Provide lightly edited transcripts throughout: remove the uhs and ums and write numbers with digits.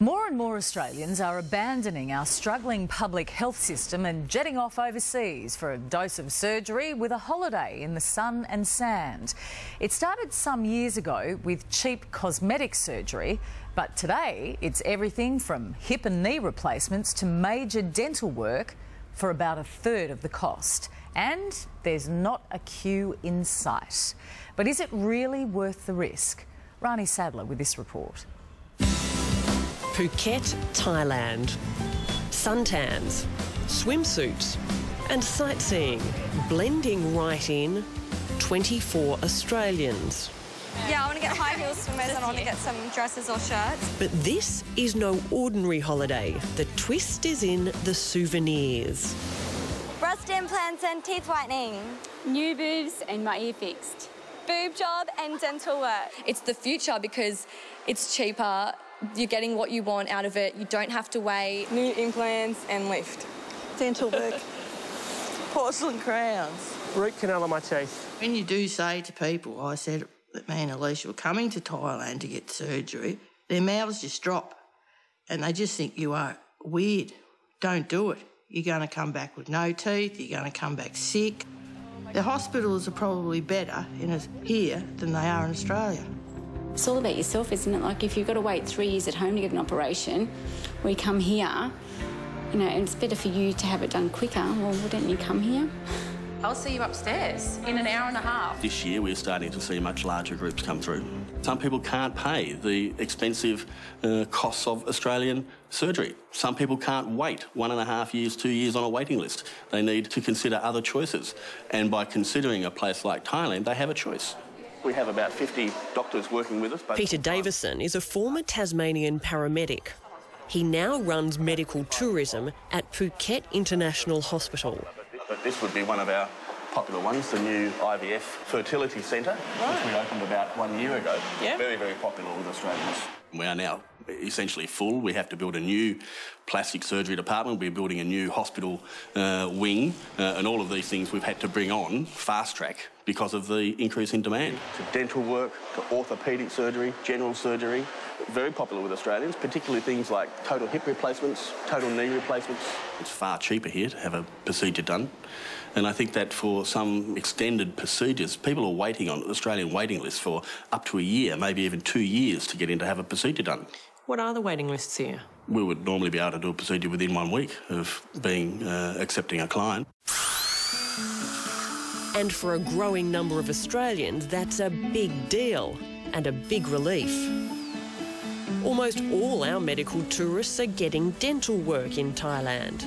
More and more Australians are abandoning our struggling public health system and jetting off overseas for a dose of surgery with a holiday in the sun and sand. It started some years ago with cheap cosmetic surgery, but today it's everything from hip and knee replacements to major dental work for about a third of the cost. And there's not a queue in sight. But is it really worth the risk? Rani Sadler with this report. Phuket, Thailand. Suntans, swimsuits and sightseeing blending right in 24 Australians. Yeah, I want to get high heels swimmers and I want to get some dresses or shirts. But this is no ordinary holiday. The twist is in the souvenirs. Breast implants and teeth whitening. New boobs and my ear fixed. Boob job and dental work. It's the future because it's cheaper. You're getting what you want out of it. You don't have to wait. New implants and lift. Dental work. Porcelain crowns. Root canal on my teeth. When you do say to people, I said that me and Alicia were coming to Thailand to get surgery, their mouths just drop and they just think you are weird. Don't do it. You're going to come back with no teeth, you're going to come back sick. The hospitals are probably better here than they are in Australia. It's all about yourself, isn't it? Like if you've got to wait 3 years at home to get an operation, we come here, you know, and it's better for you to have it done quicker. Well, wouldn't you come here? I'll see you upstairs in an hour and a half. This year we're starting to see much larger groups come through. Some people can't pay the expensive costs of Australian surgery. Some people can't wait 1.5 years, 2 years on a waiting list. They need to consider other choices. And by considering a place like Thailand, they have a choice. We have about 50 doctors working with us. Peter Davison is a former Tasmanian paramedic. He now runs medical tourism at Phuket International Hospital. But this would be one of our popular ones, the new IVF fertility centre, which we opened about 1 year ago. Yeah. Very, very popular with Australians. We are now essentially full. We have to build a new plastic surgery department. We're building a new hospital wing, and all of these things we've had to bring on fast track because of the increase in demand. To dental work, to orthopaedic surgery, general surgery, very popular with Australians, particularly things like total hip replacements, total knee replacements. It's far cheaper here to have a procedure done. And I think that for some extended procedures, people are waiting on Australian waiting lists for up to a year, maybe even 2 years to get in to have a procedure done. What are the waiting lists here? We would normally be able to do a procedure within 1 week of accepting a client. And for a growing number of Australians, that's a big deal and a big relief. Almost all our medical tourists are getting dental work in Thailand.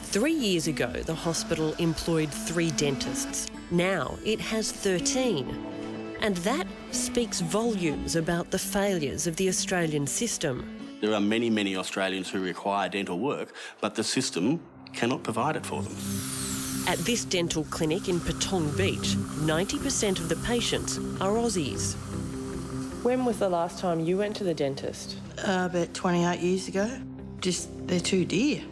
3 years ago, the hospital employed 3 dentists. Now it has 13. And that speaks volumes about the failures of the Australian system. There are many, many Australians who require dental work, but the system cannot provide it for them. At this dental clinic in Patong Beach, 90% of the patients are Aussies. When was the last time you went to the dentist? About 28 years ago. Just, they're too dear.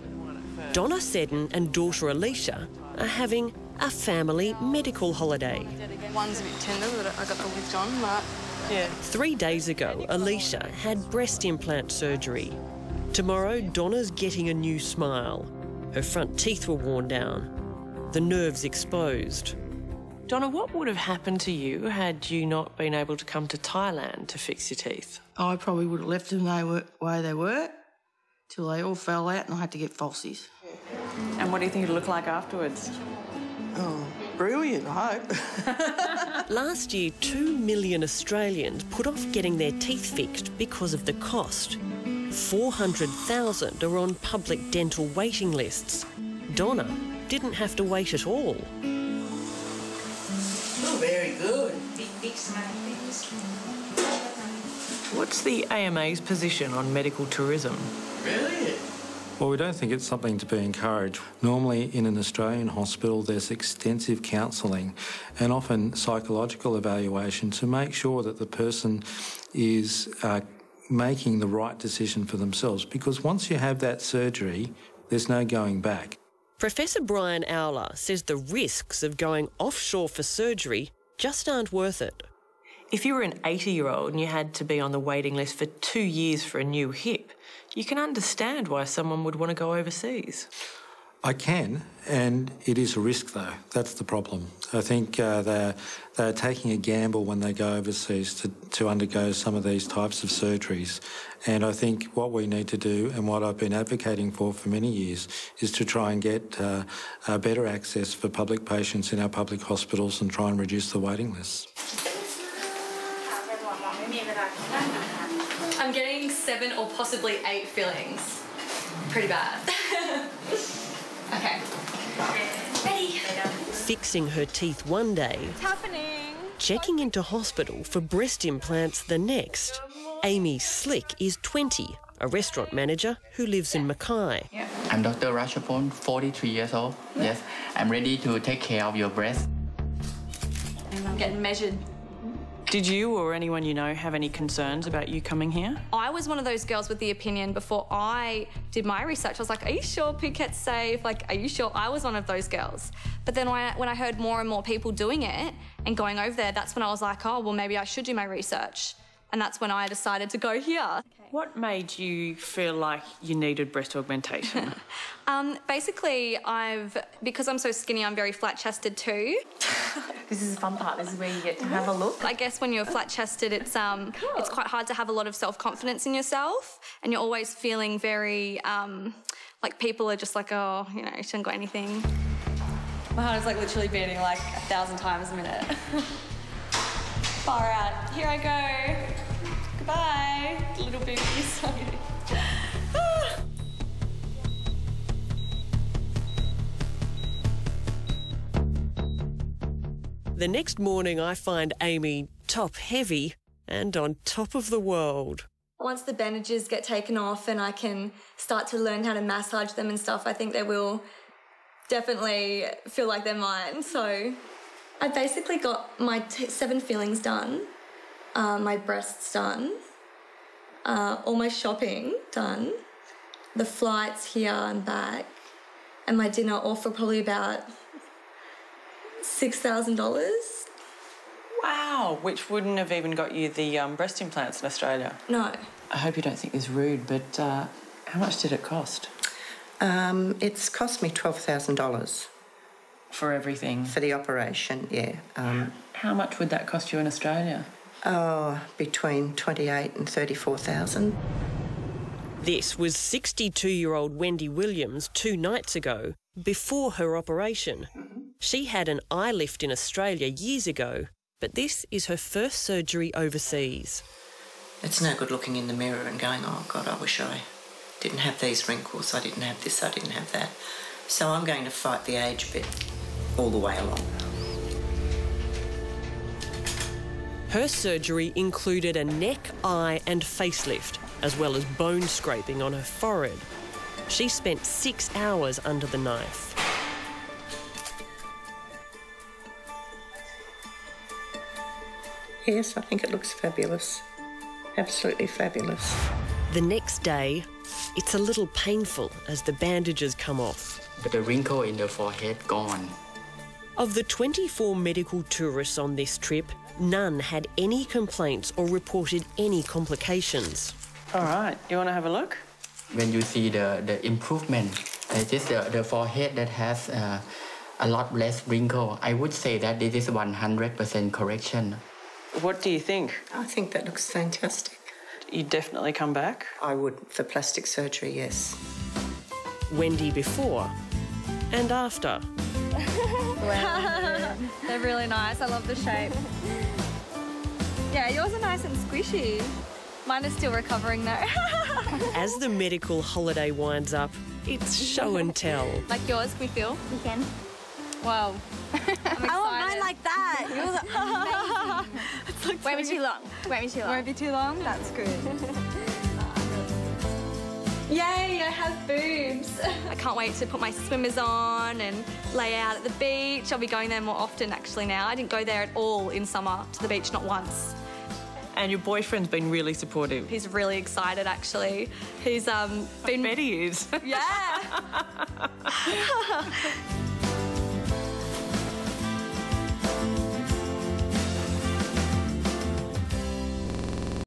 Donna Seddon and daughter Alicia are having a family medical holiday. One's a bit tender that I got the lift on, but yeah. 3 days ago, Alicia had breast implant surgery. Tomorrow, Donna's getting a new smile. Her front teeth were worn down, the nerves exposed. Donna, what would have happened to you had you not been able to come to Thailand to fix your teeth? I probably would have left them the way they were till they all fell out and I had to get falsies. And what do you think it'll look like afterwards? Oh, brilliant, I hope. Last year, 2 million Australians put off getting their teeth fixed because of the cost. 400,000 are on public dental waiting lists. Donna didn't have to wait at all. Oh, very good. What's the AMA's position on medical tourism? Brilliant. Well, we don't think it's something to be encouraged. Normally in an Australian hospital there's extensive counselling and often psychological evaluation to make sure that the person is making the right decision for themselves, because once you have that surgery, there's no going back. Professor Brian Owler says the risks of going offshore for surgery just aren't worth it. If you were an 80-year-old and you had to be on the waiting list for 2 years for a new hip, you can understand why someone would want to go overseas. I can, and it is a risk though. That's the problem. I think they're taking a gamble when they go overseas to undergo some of these types of surgeries. And I think what we need to do, and what I've been advocating for many years, is to try and get better access for public patients in our public hospitals and try and reduce the waiting lists. I'm getting 7 or possibly 8 fillings. Pretty bad. Okay. Ready. Fixing her teeth one day. What's happening? Checking into hospital for breast implants the next. Amy Slick is 20, a restaurant manager who lives in Mackay. I'm Dr. Rashapon, 43 years old. Yes, I'm ready to take care of your breast. I'm getting measured. Did you or anyone you know have any concerns about you coming here? I was one of those girls with the opinion before I did my research. I was like, are you sure Phuket's safe? Like, are you sure? I was one of those girls. But then when I heard more and more people doing it and going over there, that's when I was like, oh, well, maybe I should do my research. And that's when I decided to go here. What made you feel like you needed breast augmentation? Basically, because I'm so skinny, I'm very flat-chested too. This is the fun part. This is where you get to have a look. I guess when you're flat-chested, it's quite hard to have a lot of self-confidence in yourself, and you're always feeling very like people are just like, oh, you know, you shouldn't got anything. My heart is like literally beating like 1,000 times a minute. Far out. Here I go. Goodbye, little boobies. The next morning I find Amy top heavy and on top of the world. Once the bandages get taken off and I can start to learn how to massage them and stuff, I think they will definitely feel like they're mine. So I basically got my 7 fillings done, my breasts done, all my shopping done, the flights here and back, and my dinner all for probably about $6,000. Wow, which wouldn't have even got you the breast implants in Australia. No. I hope you don't think this is rude, but how much did it cost? It's cost me $12,000. For everything? For the operation, yeah. How much would that cost you in Australia? Oh, between $28,000 and $34,000. This was 62-year-old Wendy Williams 2 nights ago, before her operation. She had an eye lift in Australia years ago, but this is her first surgery overseas. It's no good looking in the mirror and going, oh, God, I wish I didn't have these wrinkles, I didn't have this, I didn't have that. So I'm going to fight the age bit all the way along. Her surgery included a neck, eye and facelift, as well as bone scraping on her forehead. She spent 6 hours under the knife. Yes, I think it looks fabulous. Absolutely fabulous. The next day, it's a little painful as the bandages come off. But the wrinkle in the forehead gone. Of the 24 medical tourists on this trip, none had any complaints or reported any complications. All right, you want to have a look? When you see the improvement, just the forehead that has a lot less wrinkle, I would say that this is 100% correction. What do you think? I think that looks fantastic. You'd definitely come back? I would, for plastic surgery, yes. Wendy before and after. They're really nice. I love the shape. Yeah, yours are nice and squishy. Mine is still recovering though. As the medical holiday winds up, it's show and tell. Like yours, can we feel? You can. Wow. I want mine like that. Yours are amazing. Won't be too long. Won't be too long. Won't be too long? That's good. Yay, I have boobs. I can't wait to put my swimmers on and lay out at the beach. I'll be going there more often actually now. I didn't go there at all in summer to the beach, not once. And your boyfriend's been really supportive. He's really excited actually. He's been... I bet he is. Yeah.